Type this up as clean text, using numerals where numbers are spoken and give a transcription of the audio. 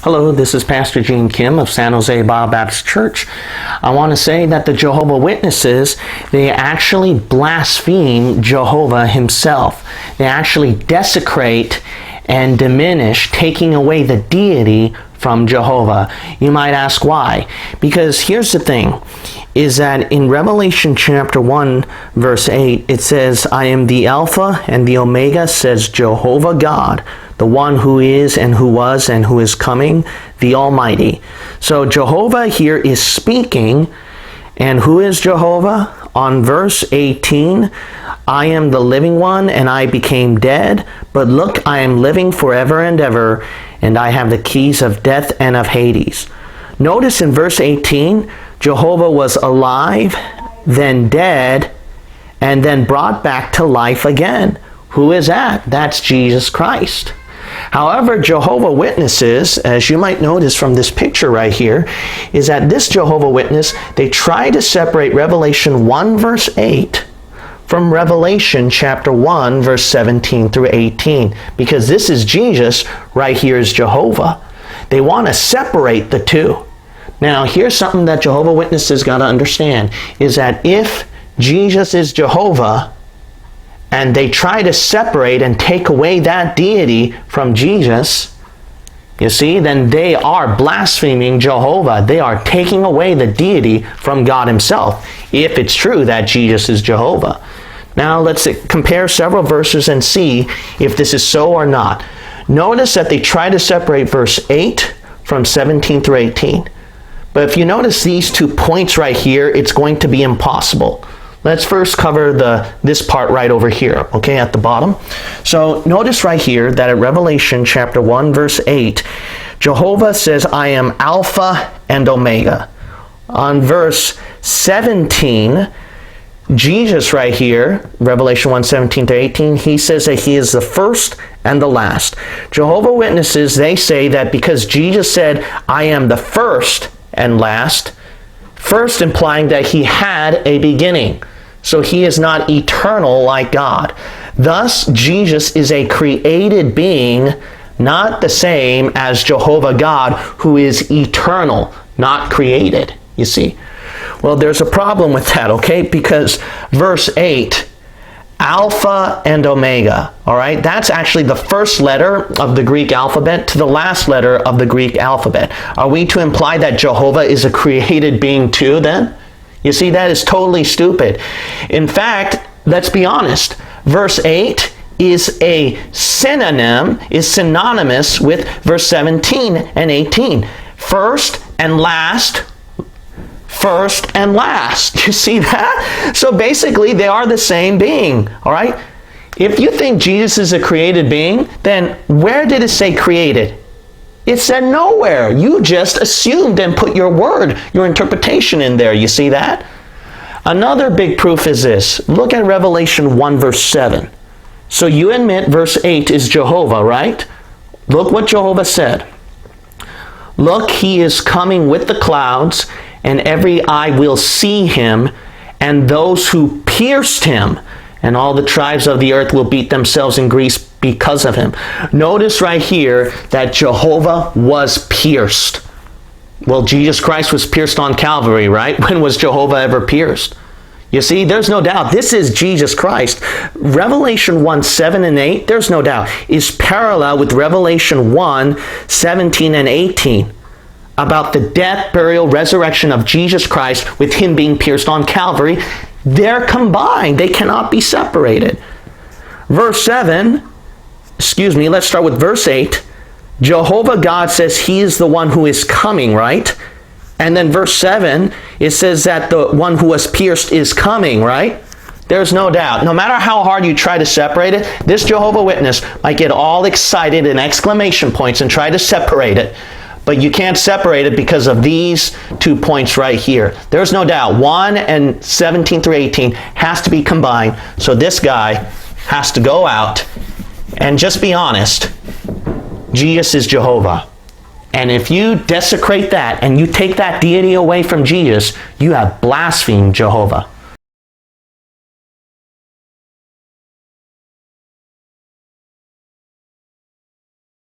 Hello, this is Pastor Gene Kim of San Jose Bible Baptist Church. I want to say that the Jehovah Witnesses, they actually blaspheme Jehovah himself. They actually desecrate and diminish, taking away the deity from Jehovah. You might ask why. Because here's the thing, is that in Revelation chapter 1, verse 8, it says, I am the Alpha and the Omega, says Jehovah God, the one who is and who was and who is coming, the Almighty. So Jehovah here is speaking, and who is Jehovah? On verse 18, I am the living one, and I became dead, but look, I am living forever and ever, and I have the keys of death and of Hades. Notice in verse 18, Jehovah was alive, then dead, and then brought back to life again. Who is that? That's Jesus Christ. However, Jehovah Witnesses, as you might notice from this picture right here, is that this Jehovah Witness, they try to separate Revelation 1 verse 8 from Revelation chapter 1 verse 17 through 18. Because this is Jesus, right here is Jehovah. They want to separate the two. Now, here's something that Jehovah Witnesses got to understand, is that if Jesus is Jehovah, and they try to separate and take away that deity from Jesus, you see, then they are blaspheming Jehovah. They are taking away the deity from God himself, if it's true that Jesus is Jehovah. Now let's compare several verses and see if this is so or not. Notice that they try to separate verse 8 from 17 through 18. But if you notice these 2 points right here, it's going to be impossible. Let's first cover this part right over here, okay, at the bottom. So notice right here that at Revelation chapter 1 verse 8, Jehovah says, I am Alpha and Omega. On verse 17, Jesus right here, Revelation 1, 17 to 18, he says that he is the first and the last. Jehovah Witnesses, they say that because Jesus said, I am the first and last, first implying that he had a beginning. So he is not eternal like God. Thus, Jesus is a created being, not the same as Jehovah God, who is eternal, not created, you see. Well, there's a problem with that, okay? Because verse 8, Alpha and Omega, all right? That's actually the first letter of the Greek alphabet to the last letter of the Greek alphabet. Are we to imply that Jehovah is a created being too then? You see, that is totally stupid. In fact, let's be honest. Verse 8 is a synonym, is synonymous with verse 17 and 18. First and last. First and last. You see that? So basically, they are the same being. All right? If you think Jesus is a created being, then where did it say created? It said nowhere. You just assumed and put your word, your interpretation in there. You see that? Another big proof is this. Look at Revelation 1 verse 7. So you admit verse 8 is Jehovah, right? Look what Jehovah said. Look, he is coming with the clouds, and every eye will see him, and those who pierced him, and all the tribes of the earth will beat themselves in grease because of him. Notice right here that Jehovah was pierced. Well, Jesus Christ was pierced on Calvary, right? When was Jehovah ever pierced? You see, there's no doubt. This is Jesus Christ. Revelation 1, 7 and 8, there's no doubt, is parallel with Revelation 1, 17 and 18. About the death, burial, resurrection of Jesus Christ with him being pierced on Calvary. They're combined. They cannot be separated. Verse 7, let's start with verse 8. Jehovah God says he is the one who is coming, right? And then verse 7, it says that the one who was pierced is coming, right? There's no doubt. No matter how hard you try to separate it, this Jehovah Witness might get all excited and exclamation points and try to separate it. But you can't separate it because of these 2 points right here. There's no doubt. 1 and 17 through 18 has to be combined. So this guy has to go out and just be honest. Jesus is Jehovah. And if you desecrate that and you take that deity away from Jesus, you have blasphemed Jehovah.